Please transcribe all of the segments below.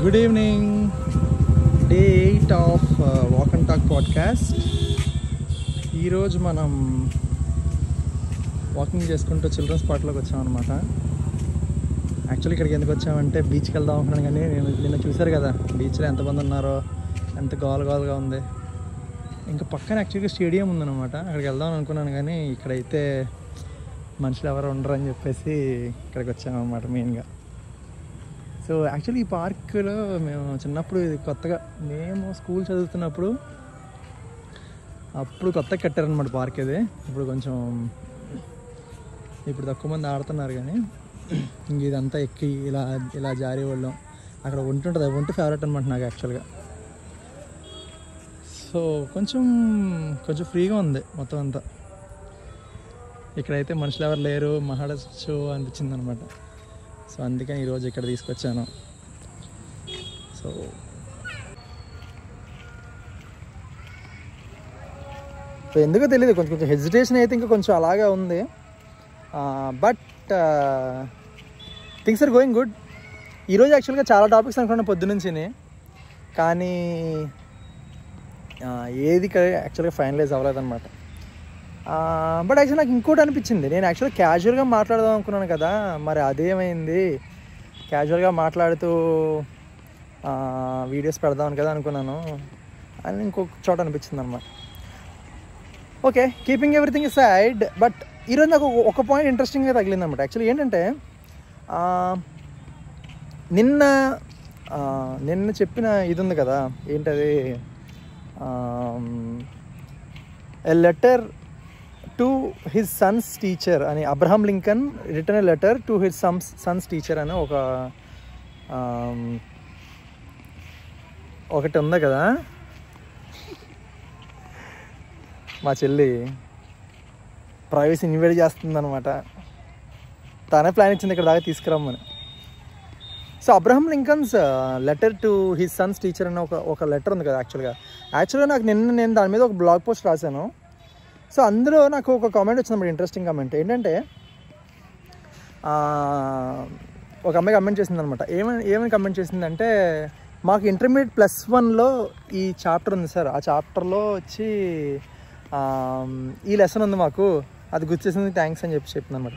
Good evening. Day 8 of walk and talk podcast. ఈరోజు మనం walking చేసుకుంటూ చిల్డ్రన్స్ పార్క్లోకి వచ్చామన్నమాట. యాక్చువల్లీ ఇక్కడికి ఎందుకు వచ్చామంటే బీచ్కి వెళ్దాం అనుకున్నాను, కానీ నిన్న చూశారు కదా బీచ్లో ఎంతమంది ఉన్నారో, ఎంత గోలగా ఉంది. ఇంకా పక్కన యాక్చువల్గా స్టేడియం ఉందన్నమాట, అక్కడికి వెళ్దాం అనుకున్నాను, కానీ ఇక్కడైతే మనుషులు ఎవరు ఉండరు అని చెప్పేసి ఇక్కడికి వచ్చామన్నమాట మెయిన్గా. సో యాక్చువల్లీ ఈ పార్కులో మేము చిన్నప్పుడు ఇది కొత్తగా, మేము స్కూల్ చదువుతున్నప్పుడు అప్పుడు కొత్తగా కట్టారనమాట పార్క్ ఇది. ఇప్పుడు తక్కువ మంది ఆడుతున్నారు, కానీ ఇంక ఇదంతా ఎక్కి ఇలా జారీ వాళ్ళం. అక్కడ ఒంటి ఉంటుంది, ఒంటి ఫేవరెట్ అనమాట నాకు యాక్చువల్గా. సో కొంచెం ఫ్రీగా ఉంది మొత్తం అంతా. ఇక్కడైతే మనుషులు ఎవరు లేరు, మహాడచ్చు అనిపించింది అనమాట. సో అందుకని ఈరోజు ఇక్కడ తీసుకొచ్చాను. సో ఎందుకో తెలియదు, కొంచెం హెజిటేషన్ అయితే ఇంకా కొంచెం అలాగే ఉంది. But things are going good. ఈరోజు యాక్చువల్గా చాలా టాపిక్స్ అనుకున్నాను పొద్దునుంచి, కానీ ఏది యాక్చువల్గా ఫైనలైజ్ అవ్వలేదన్నమాట. బట్ యాక్చువల్ నాకు ఇంకోటి అనిపించింది, నేను యాక్చువల్గా క్యాజువల్గా మాట్లాడదాం అనుకున్నాను కదా, మరి అదేమైంది, క్యాజువల్గా మాట్లాడుతూ వీడియోస్ పెడదామని కదా అనుకున్నాను అని ఇంకొక చోట అనిపించింది అనమాట. Okay, keeping everything side, but ఈరోజు నాకు ఒక పాయింట్ ఇంట్రెస్టింగ్గా తగిలింది అనమాట. యాక్చువల్లీ ఏంటంటే నిన్న చెప్పిన ఇది ఉంది కదా, ఏంటది, a letter to his son's teacher అని. Abraham Lincoln return a letter to his son's teacher అని ఒకటి ఉంది కదా. మా చెల్లి ప్రైవసీ ఇన్వైట్ చేస్తుంది అనమాట, తనే ప్లాన్ ఇచ్చింది ఇక్కడ దాకా తీసుకురమ్మని. So Abraham Lincoln's letter to his son's teacher అని ఒక లెటర్ ఉంది కదా. యాక్చువల్గా నాకు నేను దాని మీద ఒక బ్లాగ్ పోస్ట్ రాశాను. సో అందులో నాకు ఒక కామెంట్ వచ్చిందన్నమాట, ఇంట్రెస్టింగ్ కామెంట్. ఏంటంటే ఒక అమ్మాయి కమెంట్ చేసింది అనమాట. ఏమని కమెంట్ చేసిందంటే, మాకు ఇంటర్మీడియట్ +1లో ఈ చాప్టర్ ఉంది సార్, ఆ చాప్టర్లో వచ్చి ఈ లెసన్ ఉంది మాకు, అది గుర్తు చేసింది, థ్యాంక్స్ అని చెప్పింది అనమాట.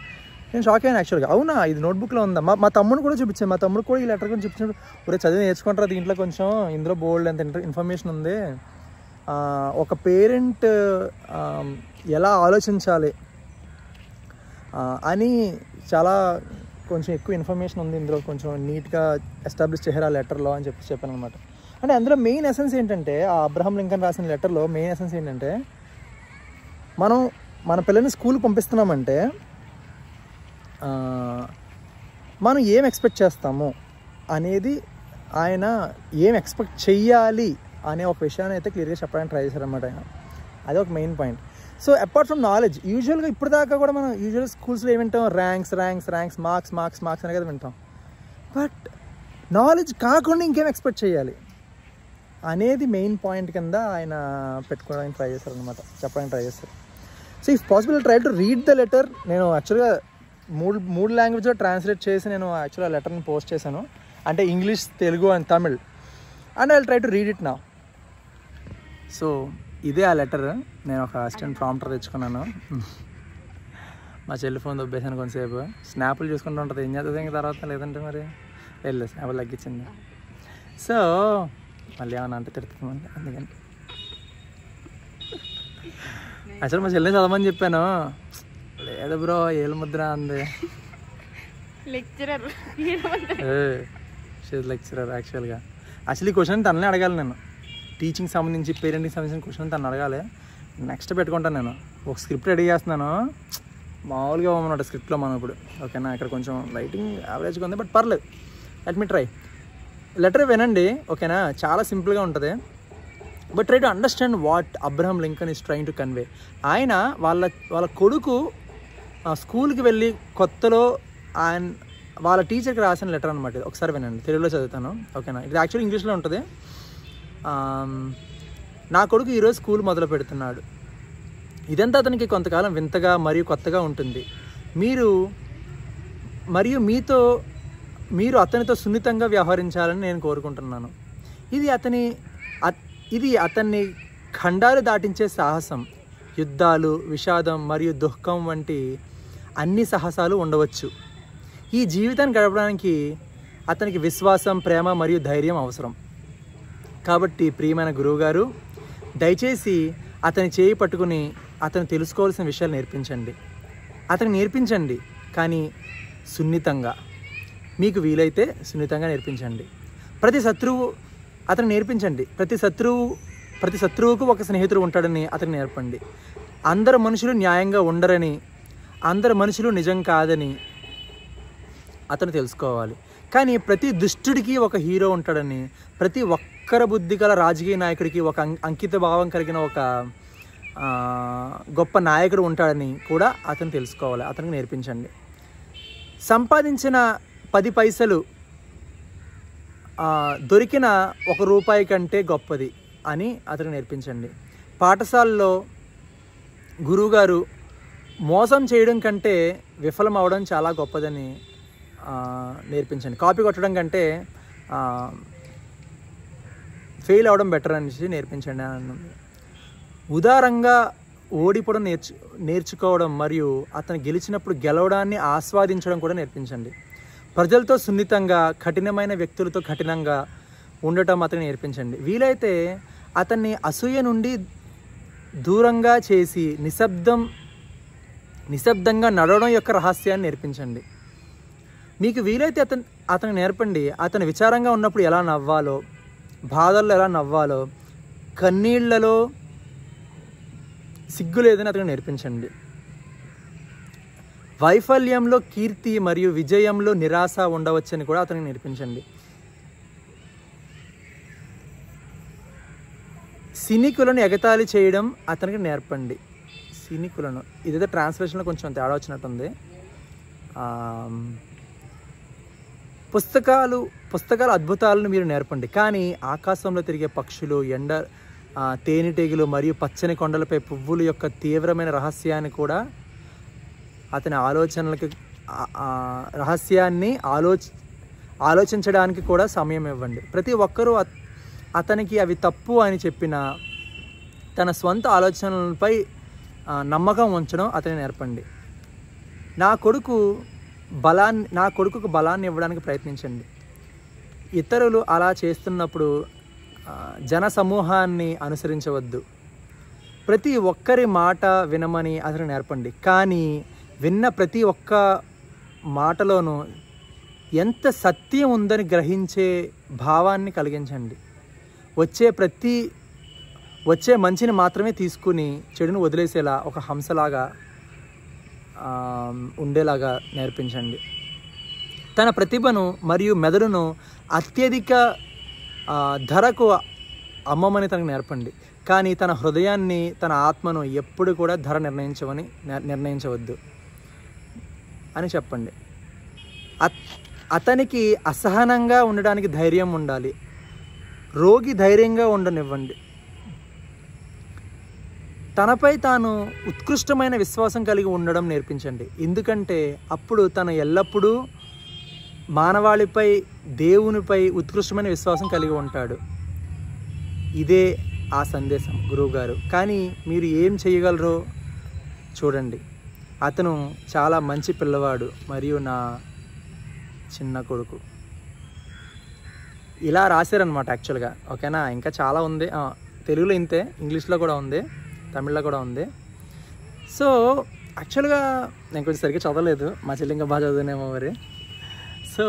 నేను షాక్ అయ్యాను యాక్చువల్గా. అవునా, ఇది నోట్బుక్లో ఉందా? మా తమ్ముడు కూడా చూపించాను. మా తమ్ముడు కూడా ఈ లెటర్ గురించి చూపించాడు. ఒరే చదివి నేర్చుకుంటారా, దీంట్లో కొంచెం ఇందులో బోల్డ్ ఎంత ఇన్ఫర్మేషన్ ఉంది, ఒక పేరెంట్ ఎలా ఆలోచించాలి అని చాలా కొంచెం ఎక్కువ ఇన్ఫర్మేషన్ ఉంది ఇందులో, కొంచెం నీట్గా ఎస్టాబ్లిష్ చేశారు ఆ లెటర్లో అని చెప్పాను అనమాట. అంటే అందులో మెయిన్ ఎసెన్స్ ఏంటంటే, ఆ అబ్రహాం లింకన్ రాసిన లెటర్లో మెయిన్ ఎసెన్స్ ఏంటంటే, మన పిల్లల్ని స్కూల్కి పంపిస్తున్నామంటే మనం ఏం ఎక్స్పెక్ట్ చేస్తాము అనేది, ఆయన ఏం ఎక్స్పెక్ట్ చెయ్యాలి అనే ఒక విషయాన్ని అయితే క్లియర్గా చెప్పడానికి ట్రై చేశారనమాట ఆయన. అది ఒక main point. So apart from knowledge, యూజువల్గా ఇప్పుడు దాకా కూడా మనం స్కూల్స్లో ఏమి వింటాం, ర్యాంక్స్ మార్క్స్ అనే కదా వింటాం. బట్ నాలెడ్జ్ కాకుండా ఇంకేం ఎక్స్పెక్ట్ చేయాలి అనేది మెయిన్ పాయింట్ కింద ఆయన పెట్టుకోవడానికి ట్రై చేశారనమాట, చెప్పడానికి ట్రై చేస్తారు. So if possible try to read the letter. నేను యాక్చువల్గా మూడు లాంగ్వేజ్లో ట్రాన్స్లేట్ చేసి నేను యాక్చువల్గా లెటర్ని పోస్ట్ చేశాను, అంటే English, Telugu and Tamil. And I will try to read it now. So ఇదే ఆ లెటర్. నేను ఒక అసిస్టెంట్ ప్రాంప్టర్ తెచ్చుకున్నాను. మా చెల్లి ఫోన్ దొబ్బేసాను కొంతసేపు, స్నాప్లు చూసుకుంటూ ఉంటుంది, ఏం చేస్తుంది ఇంకా తర్వాత, లేదంటే మరి స్నాప్లు తగ్గించింది. సో మళ్ళీ ఏమన్నా అంటే తిడుతుంది, అందుకని అసలు మా చెల్లిని చదవమని చెప్పాను, లేదు బ్రో ఏళ్ళు ముద్ర అంది. లెక్చరర్ యాక్చువల్గా ఈ క్వశ్చన్ తననే అడగాలి. నేను టీచింగ్ సంబంధించి, పేరెంటింగ్ సంబంధించిన క్వశ్చన్ తను అడగాలి. నెక్స్ట్ పెట్టుకుంటాను. నేను ఒక స్క్రిప్ట్ రెడీ చేస్తున్నాను, మామూలుగా అన్నమాట స్క్రిప్ట్లో మనం ఇప్పుడు. ఓకేనా, ఇక్కడ కొంచెం రైటింగ్ యావరేజ్గా ఉంది, బట్ పర్లేదు, లెట్ మీ ట్రై. లెటర్ వినండి, ఓకేనా, చాలా సింపుల్గా ఉంటుంది. But try to understand what Abraham Lincoln is trying to convey. ఆయన వాళ్ళ కొడుకు స్కూల్కి వెళ్ళి కొత్తలో వాళ్ళ టీచర్కి రాసిన లెటర్ అనమాట. ఇది ఒకసారి వినండి, తెలుగులో చదువుతాను, ఓకేనా. ఇది యాక్చువల్లీ ఇంగ్లీష్లో ఉంటుంది. నా కొడుకు ఈరోజు స్కూల్ మొదలు పెడుతున్నాడు. ఇదంతా అతనికి కొంతకాలం వింతగా మరియు కొత్తగా ఉంటుంది. మీరు మరియు మీతో మీరు అతనితో సున్నితంగా వ్యవహరించాలని నేను కోరుకుంటున్నాను. ఇది అతన్ని ఖండాలు దాటించే సాహసం. యుద్ధాలు, విషాదం మరియు దుఃఖం వంటి అన్ని సాహసాలు ఉండవచ్చు. ఈ జీవితాన్ని గడపడానికి అతనికి విశ్వాసం, ప్రేమ మరియు ధైర్యం అవసరం. కాబట్టి ప్రియమైన గురువుగారు, దయచేసి అతని చేయి పట్టుకుని అతను తెలుసుకోవాల్సిన విషయాలు నేర్పించండి. కానీ సున్నితంగా, మీకు వీలైతే సున్నితంగా నేర్పించండి. ప్రతి శత్రువుకు ఒక స్నేహితుడు ఉంటాడని అతనికి నేర్పండి. అందరు మనుషులు న్యాయంగా ఉండరని, అందరు మనుషులు నిజం కాదని అతను తెలుసుకోవాలి. కానీ ప్రతి దుష్టుడికి ఒక హీరో ఉంటాడని, ప్రతి ఒక్కర బుద్ధి గల రాజకీయ నాయకుడికి ఒక అంకిత భావం కలిగిన ఒక గొప్ప నాయకుడు ఉంటాడని కూడా అతను తెలుసుకోవాలి. అతనికి నేర్పించండి. సంపాదించిన 10 పైసలు దొరికిన ₹1 కంటే గొప్పది అని అతనికి నేర్పించండి. పాఠశాలలో గురువుగారు మోసం చేయడం కంటే విఫలం అవడం చాలా గొప్పదని నేర్పించండి. కాపీ కొట్టడం కంటే ఫెయిల్ అవడం బెటర్ అనేసి నేర్పించండి అన్నది. ఉదారంగా ఓడిపోవడం నేర్చుకోవడం మరియు అతను గెలిచినప్పుడు గెలవడాన్ని ఆస్వాదించడం కూడా నేర్పించండి. ప్రజలతో సున్నితంగా, కఠినమైన వ్యక్తులతో కఠినంగా ఉండటం అతను నేర్పించండి. వీలైతే అతన్ని అసూయ నుండి దూరంగా చేసి నిశ్శబ్దంగా నడవడం యొక్క రహస్యాన్ని నేర్పించండి. మీకు వీలైతే అతను నేర్పండి. అతను విచారంగా ఉన్నప్పుడు ఎలా నవ్వాలో, బాధల్లో ఎలా నవ్వాలో, కన్నీళ్లలో సిగ్గు లేదని అతను నేర్పించండి. వైఫల్యంలో కీర్తి మరియు విజయంలో నిరాశ ఉండవచ్చని కూడా అతనికి నేర్పించండి. సినికులను ఎగతాళి చేయడం అతనికి నేర్పండి. సినికులను, ఇదైతే ట్రాన్స్లేషన్లో కొంచెం తేడా వచ్చినట్టుంది. పుస్తకాల అద్భుతాలను మీరు నేర్పండి. కానీ ఆకాశంలో తిరిగే పక్షులు, తేనెటీగలు మరియు పచ్చని కొండలపై పువ్వుల యొక్క తీవ్రమైన రహస్యాన్ని కూడా అతని ఆలోచించడానికి కూడా సమయం ఇవ్వండి. ప్రతి ఒక్కరూ అతనికి అవి తప్పు అని చెప్పిన తన స్వంత ఆలోచనలపై నమ్మకం ఉంచడం అతని నేర్పండి. నా కొడుకుకు బలాన్ని ఇవ్వడానికి ప్రయత్నించండి. ఇతరులు అలా చేస్తున్నప్పుడు జన సమూహాన్ని అనుసరించవద్దు. ప్రతి ఒక్కరి మాట వినమని అతను నేర్పండి. కానీ విన్న ప్రతి ఒక్క మాటలోనూ ఎంత సత్యం ఉందని గ్రహించే భావాన్ని కలిగించండి. వచ్చే మంచిని మాత్రమే తీసుకుని చెడును వదిలేసేలా ఒక హంసలాగా ఉండేలాగా నేర్పించండి. తన ప్రతిభను మరియు మెదడును అత్యధిక ధరకు అమ్మమని తనకు నేర్పండి. కానీ తన హృదయాన్ని, తన ఆత్మను ఎప్పుడు కూడా ధర నిర్ణయించవద్దు అని చెప్పండి. అతనికి అసహనంగా ఉండడానికి ధైర్యం ఉండాలి. రోగి ధైర్యంగా ఉండనివ్వండి. తనపై తాను ఉత్కృష్టమైన విశ్వాసం కలిగి ఉండడం నేర్పించండి. ఎందుకంటే అప్పుడు తను ఎల్లప్పుడూ మానవాళిపై, దేవునిపై ఉత్కృష్టమైన విశ్వాసం కలిగి ఉంటాడు. ఇదే ఆ సందేశం గురువుగారు. కానీ మీరు ఏం చేయగలరో చూడండి. అతను చాలా మంచి పిల్లవాడు మరియు నా చిన్న కొడుకు. ఇలా రాశారనమాట యాక్చువల్గా. ఓకేనా, ఇంకా చాలా ఉంది. తెలుగులో ఇంతే, ఇంగ్లీష్లో కూడా ఉంది, తమిళ్లో కూడా ఉంది. సో యాక్చువల్గా నేను కొంచెం సరిగ్గా చదవలేదు, మా చెల్లి ఇంకా బాగా చదివినేమో మరి. సో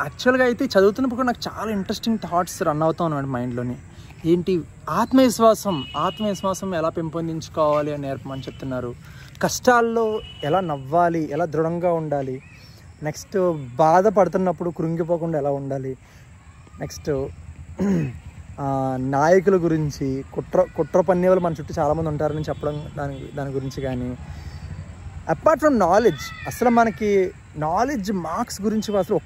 యాక్చువల్గా అయితే చదువుతున్నప్పుడు కూడా నాకు చాలా ఇంట్రెస్టింగ్ థాట్స్ రన్ అవుతా ఉన్నాడు మైండ్లోని. ఏంటి, ఆత్మవిశ్వాసం ఎలా పెంపొందించుకోవాలి అని నేర్పమని చెప్తున్నారు. కష్టాల్లో ఎలా నవ్వాలి, ఎలా దృఢంగా ఉండాలి, నెక్స్ట్ బాధపడుతున్నప్పుడు కృంగిపోకుండా ఎలా ఉండాలి, నెక్స్ట్ నాయకుల గురించి, కుట్ర పన్నేవాళ్ళు మన చుట్టూ చాలామంది ఉంటారని చెప్పడం, దాని గురించి. కానీ అపార్ట్ ఫ్రమ్ నాలెడ్జ్, అసలు మనకి నాలెడ్జ్ మార్క్స్ గురించి అసలు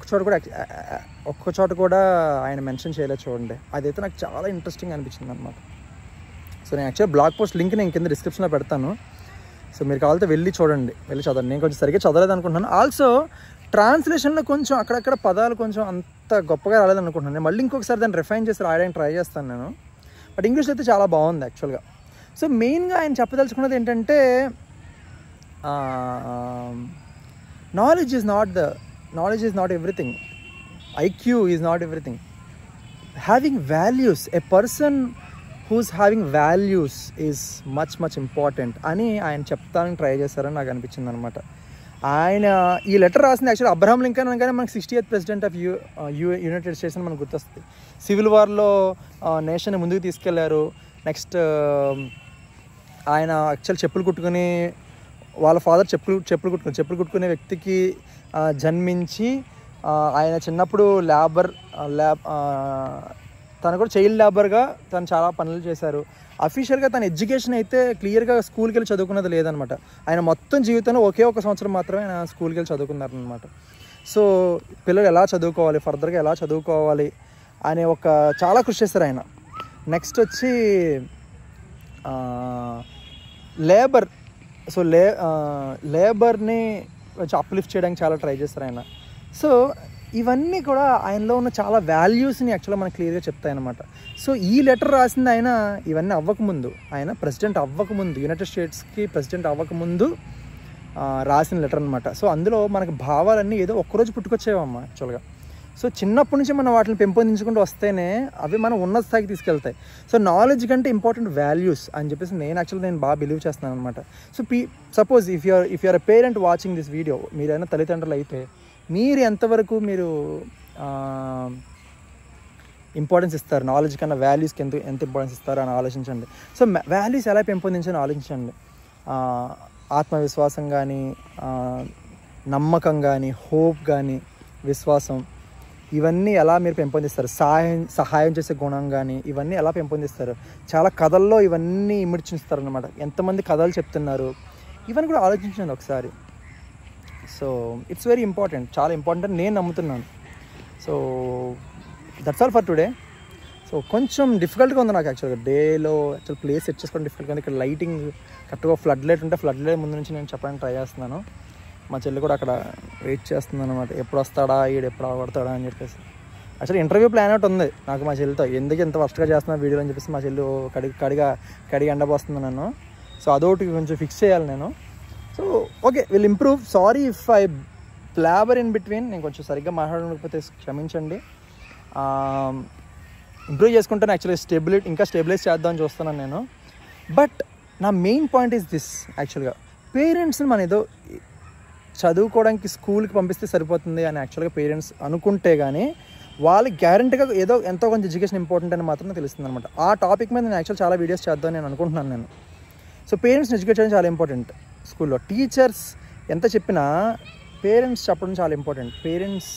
ఒక్క చోట కూడా ఆయన మెన్షన్ చేయలేదు చూడండి. అదైతే నాకు చాలా ఇంట్రెస్టింగ్ అనిపించింది అనమాట. సో నేను యాక్చువల్లీ బ్లాగ్ పోస్ట్ లింక్ నేను కింద డిస్క్రిప్షన్లో పెడతాను. సో మీరు కావాలంటే వెళ్ళి చూడండి, వెళ్ళి చదవండి. నేను కొంచెం సరిగ్గా చదవలేదు అనుకుంటున్నాను. ఆల్సో ట్రాన్స్లేషన్లో కొంచెం అక్కడక్కడ పదాలు కొంచెం అంత గొప్పగా రాలేదనుకుంటున్నాను. నేను మళ్ళీ ఇంకొకసారి దాన్ని రిఫైన్ చేసి రాయడానికి ట్రై చేస్తాను నేను. బట్ ఇంగ్లీష్ అయితే చాలా బాగుంది యాక్చువల్గా. సో మెయిన్గా ఆయన చెప్పదలుచుకున్నది ఏంటంటే knowledge is not everything, IQ is not everything. Having values, a person who's having values is much important అని ఆయన చెప్తానని ట్రై చేశారని నాకు అనిపించింది అనమాట. ఆయన ఈ లెటర్ రాసింది యాక్చువల్లీ అబ్రహాం లింకన్ అనగానే మనకి 60th president of United states అని మనకు గుర్తొస్తుంది. సివిల్ వార్లో నేషన్ ముందుకు తీసుకెళ్లారు. నెక్స్ట్ ఆయన యాక్చువల్ చెప్పులు కుట్టుకుని వాళ్ళ ఫాదర్ చెప్పులు కుట్టుకునే వ్యక్తికి జన్మించి ఆయన చిన్నప్పుడు తను కూడా చైల్డ్ లేబర్గా తను చాలా పనులు చేశారు. అఫీషియల్గా తన ఎడ్యుకేషన్ అయితే క్లియర్గా స్కూల్కి వెళ్ళి చదువుకున్నది లేదనమాట. ఆయన మొత్తం జీవితంలో ఒకే ఒక సంవత్సరం మాత్రమే ఆయన స్కూల్కి వెళ్ళి చదువుకున్నారనమాట. సో పిల్లలు ఎలా చదువుకోవాలి, ఫర్దర్గా ఎలా చదువుకోవాలి అనే ఒక చాలా కృషి చేశారు ఆయన. నెక్స్ట్ వచ్చి లేబర్, సో లేబర్ని కొంచెం అప్లిఫ్ట్ చేయడానికి చాలా ట్రై చేస్తారు ఆయన. సో ఇవన్నీ కూడా ఆయనలో ఉన్న చాలా వాల్యూస్ని యాక్చువల్గా మనకు క్లియర్గా చెప్తాయన్నమాట. సో ఈ లెటర్ రాసింది ఆయన ఇవన్నీ అవ్వకముందు, ఆయన ప్రెసిడెంట్ అవ్వకముందు, యునైటెడ్ స్టేట్స్కి ప్రెసిడెంట్ అవ్వకముందు రాసిన లెటర్ అనమాట. సో అందులో మనకు భావాలన్నీ ఏదో ఒక్కరోజు పుట్టుకొచ్చేవమ్మ యాక్చువల్గా. సో చిన్నప్పటి నుంచి మనం వాటిని పెంపొందించుకుంటూ వస్తేనే అవి మనం ఉన్నత స్థాయికి తీసుకెళ్తాయి. సో నాలెడ్జ్ కంటే ఇంపార్టెంట్ వాల్యూస్ అని చెప్పేసి నేను బాగా బిలీవ్ చేస్తున్నాను అనమాట. So suppose if you're a parent watching this video, మీరైనా తల్లిదండ్రులు అయితే మీరు ఎంతవరకు మీరు ఇంపార్టెన్స్ ఇస్తారు, నాలెడ్జ్ కన్నా వాల్యూస్కి ఎంత ఇంపార్టెన్స్ ఇస్తారు అని ఆలోచించండి. సో వాల్యూస్ ఎలా పెంపొందించని ఆలోచించండి. ఆత్మవిశ్వాసం కానీ, నమ్మకం కానీ, హోప్ కానీ, విశ్వాసం, ఇవన్నీ ఎలా మీరు పెంపొందిస్తారు, సహాయం చేసే గుణం కానీ ఇవన్నీ ఎలా పెంపొందిస్తారు. చాలా కథల్లో ఇవన్నీ ఇమిడ్చిస్తారు అనమాట. ఎంతమంది కథలు చెప్తున్నారు, ఇవన్నీ కూడా ఆలోచించండి ఒకసారి. సో ఇట్స్ వెరీ ఇంపార్టెంట్, చాలా ఇంపార్టెంట్ అని నేను నమ్ముతున్నాను. So that's all for today. So కొంచెం డిఫికల్ట్గా ఉంది నాకు యాక్చువల్గా డేలో యాక్చువల్ ప్లేస్ సెట్ చేసుకోవడం డిఫికల్ట్గా ఉంది. ఇక్కడ లైటింగ్ కరెక్ట్గా ఫ్లడ్ లైట్ ఉంటే ఫ్లడ్ లైట్ ముందు నుంచి నేను చెప్పడానికి ట్రై చేస్తున్నాను. మా చెల్లి కూడా అక్కడ వెయిట్ చేస్తుంది అనమాట, ఎప్పుడు వస్తాడా ఎప్పుడు ఆడతాడా అని చెప్పేసి. యాక్చువల్లీ ఇంటర్వ్యూ ప్లాన్ అవుట్ ఉంది నాకు మా చెల్లితో. ఎందుకు ఎంత ఫస్ట్గా చేస్తున్నా వీడియో అని చెప్పేసి మా చెల్లి కడిగి ఎండబోస్తుంది నన్ను. సో అదొకటి కొంచెం ఫిక్స్ చేయాలి నేను. So okay, will improve. Sorry if I blabber in between, నేను కొంచెం సరిగ్గా మాట్లాడకపోతే క్షమించండి. ఇంప్రూవ్ చేసుకుంటాను యాక్చువల్లీ, ఇంకా స్టెబిలైజ్ చేద్దామని చూస్తున్నాను నేను. బట్ నా మెయిన్ పాయింట్ ఈజ్ దిస్ యాక్చువల్గా, పేరెంట్స్ని మనం ఏదో చదువుకోవడానికి స్కూల్కి పంపిస్తే సరిపోతుంది అని యాక్చువల్గా పేరెంట్స్ అనుకుంటే కానీ వాళ్ళకి గ్యారంటీగా ఏదో ఎంతో కొంచెం ఎడ్యుకేషన్ ఇంపార్టెంట్ అని మాత్రమే తెలుస్తుంది అనమాట. ఆ టాపిక్ మీద నేను యాక్చువల్ చాలా వీడియోస్ చేద్దామని నేను అనుకుంటున్నాను నేను. సో పేరెంట్స్ని ఎడ్యుకేట్ చేయడం చాలా ఇంపార్టెంట్. స్కూల్లో టీచర్స్ ఎంత చెప్పినా పేరెంట్స్ చెప్పడం చాలా ఇంపార్టెంట్. పేరెంట్స్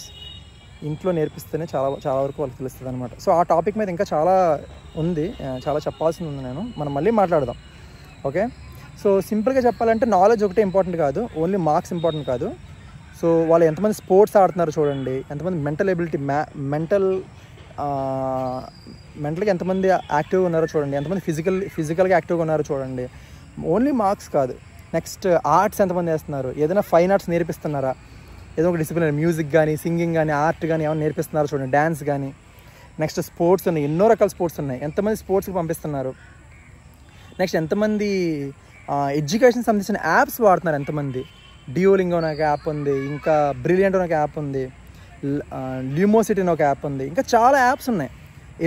ఇంట్లో నేర్పిస్తేనే చాలా వరకు వాళ్ళకి తెలుస్తుంది అనమాట. సో ఆ టాపిక్ మీద ఇంకా చాలా ఉంది, చాలా చెప్పాల్సింది ఉంది మనం మళ్ళీ మాట్లాడదాం. ఓకే, సో సింపుల్గా చెప్పాలంటే నాలెడ్జ్ ఒకటే ఇంపార్టెంట్ కాదు, ఓన్లీ మార్క్స్ ఇంపార్టెంట్ కాదు. సో వాళ్ళు ఎంతమంది స్పోర్ట్స్ ఆడుతున్నారు చూడండి, ఎంతమంది మెంటల్ ఎబిలిటీ మెంటల్గా ఎంతమంది యాక్టివ్గా ఉన్నారో చూడండి, ఎంతమంది ఫిజికల్గా యాక్టివ్గా ఉన్నారో చూడండి. ఓన్లీ మార్క్స్ కాదు. నెక్స్ట్ ఆర్ట్స్ ఎంతమంది వేస్తున్నారు, ఏదైనా ఫైన్ ఆర్ట్స్ నేర్పిస్తున్నారా, ఏదో ఒక డిసిప్లిన్, మ్యూజిక్ కానీ, సింగింగ్ కానీ, ఆర్ట్ కానీ ఏమైనా నేర్పిస్తున్నారో చూడండి, డ్యాన్స్ కానీ. నెక్స్ట్ స్పోర్ట్స్ ఉన్నాయి, ఎన్నో రకాల స్పోర్ట్స్ ఉన్నాయి, ఎంతమంది స్పోర్ట్స్కి పంపిస్తున్నారు. నెక్స్ట్ ఎంతమంది ఎడ్యుకేషన్ సంబంధించిన యాప్స్ వాడుతున్నారు, ఎంతమంది. డియోలింగో అనే ఒక యాప్ ఉంది, ఇంకా బ్రిలియంట్ అనే ఒక యాప్ ఉంది, ల్యూమోసిటీ అనే ఒక యాప్ ఉంది, ఇంకా చాలా యాప్స్ ఉన్నాయి,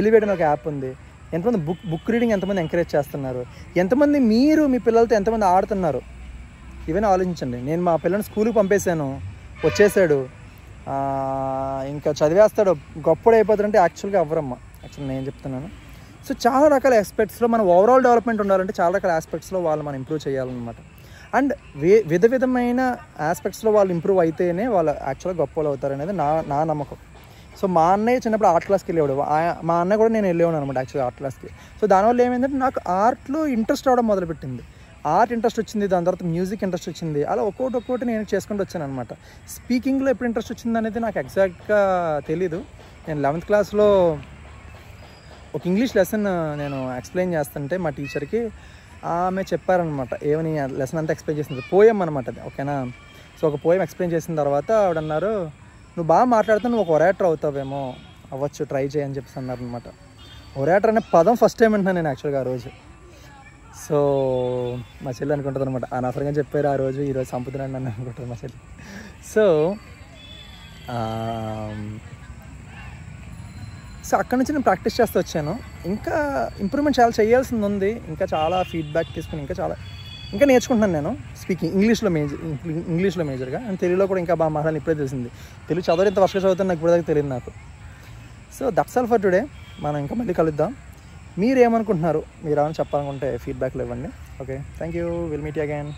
ఎలివేట్ అనే ఒక యాప్ ఉంది. ఎంతమంది బుక్ రీడింగ్ ఎంతమంది ఎంకరేజ్ చేస్తున్నారు, ఎంతమంది మీరు మీ పిల్లలతో ఎంతమంది ఆడుతున్నారు, ఇవన్నీ ఆలోచించండి. నేను మా పిల్లల్ని స్కూల్కి పంపేశాను, వచ్చేసాడు, ఇంకా చదివేస్తాడు, గొప్పడు అయిపోతాడంటే యాక్చువల్గా అవ్వరమ్మ. యాక్చువల్గా నేను చెప్తున్నాను. సో చాలా రకాల ఆస్పెక్ట్స్లో మనం ఓవరాల్ డెవలప్మెంట్ ఉండాలంటే చాలా రకాల ఆస్పెక్ట్స్లో వాళ్ళు మనం ఇంప్రూవ్ చేయాలన్నమాట. అండ్ విధమైన ఆస్పెక్ట్స్లో వాళ్ళు ఇంప్రూవ్ అయితేనే వాళ్ళు యాక్చువల్గా గొప్ప వాళ్ళు అవుతారు అనేది నా నమ్మకం. సో మా అన్నయ్య చిన్నప్పుడు ఆర్ట్ క్లాస్కి వెళ్ళేవాడు, మా అన్నయ్య కూడా నేను వెళ్ళేవాడు అనమాట యాక్చువల్గా ఆర్ట్ క్లాస్కి. సో దానివల్ల ఏమైందంటే నాకు ఆర్ట్లో ఇంట్రెస్ట్ రావడం మొదలుపెట్టింది. ఆర్ట్ ఇంట్రెస్ట్ వచ్చింది, దాని తర్వాత మ్యూజిక్ ఇంట్రెస్ట్ వచ్చింది, అలా ఒక్కొక్కటి నేను చేసుకుంటూ వచ్చాను అనమాట. స్పీకింగ్లో ఎప్పుడు ఇంట్రెస్ట్ వచ్చింది అనేది నాకు ఎగ్జాక్ట్గా తెలీదు. నేను 11th క్లాస్లో ఒక ఇంగ్లీష్ లెసన్ నేను ఎక్స్ప్లెయిన్ చేస్తుంటే మా టీచర్కి ఆమె చెప్పారనమాట ఏమని లెసన్ అంతా ఎక్స్ప్లెయిన్ చేసింది, పోయం అనమాట అది, ఓకేనా. సో ఒక పోయం ఎక్స్ప్లెయిన్ చేసిన తర్వాత ఆవిడ అన్నారు, నువ్వు బాగా మాట్లాడుతూ నువ్వు ఒక ఒరేటర్ అవుతావేమో, అవ్వచ్చు, ట్రై చేయని చెప్పేసి అన్నారనమాట. ఒరేటర్ అనే పదం ఫస్ట్ టైం వింటున్నాను నేను యాక్చువల్గా ఆ రోజు. సో మా చెల్లి అనుకుంటుంది అనమాట, అనవసరంగా చెప్పారు ఆ రోజు, ఈరోజు చంపుతున్నాను నన్ను అనుకుంటుంది మా చెల్లి. సో అక్కడ నుంచి నేను ప్రాక్టీస్ చేస్తూ వచ్చాను. ఇంకా ఇంప్రూవ్మెంట్ చాలా చేయాల్సింది ఉంది, ఇంకా చాలా ఫీడ్బ్యాక్ తీసుకుని ఇంకా నేర్చుకుంటున్నాను నేను స్పీకింగ్ ఇంగ్లీష్లో మేజర్గా, అండ్ తెలుగులో కూడా ఇంకా బాగా మాట్లాడాలని ఇప్పుడే తెలిసింది. తెలుగు చదవడం ఇంత వర్షం చదువుతాను నాకు ఇప్పటిదాకా తెలియదు నాకు. So that's all for today. మనం ఇంకా మళ్ళీ కలుద్దాం. మీరు ఏమనుకుంటున్నారు, మీరు ఏమైనా చెప్పాలనుకుంటే ఫీడ్బ్యాక్లు ఇవ్వండి. Okay, thank you, will meet you again.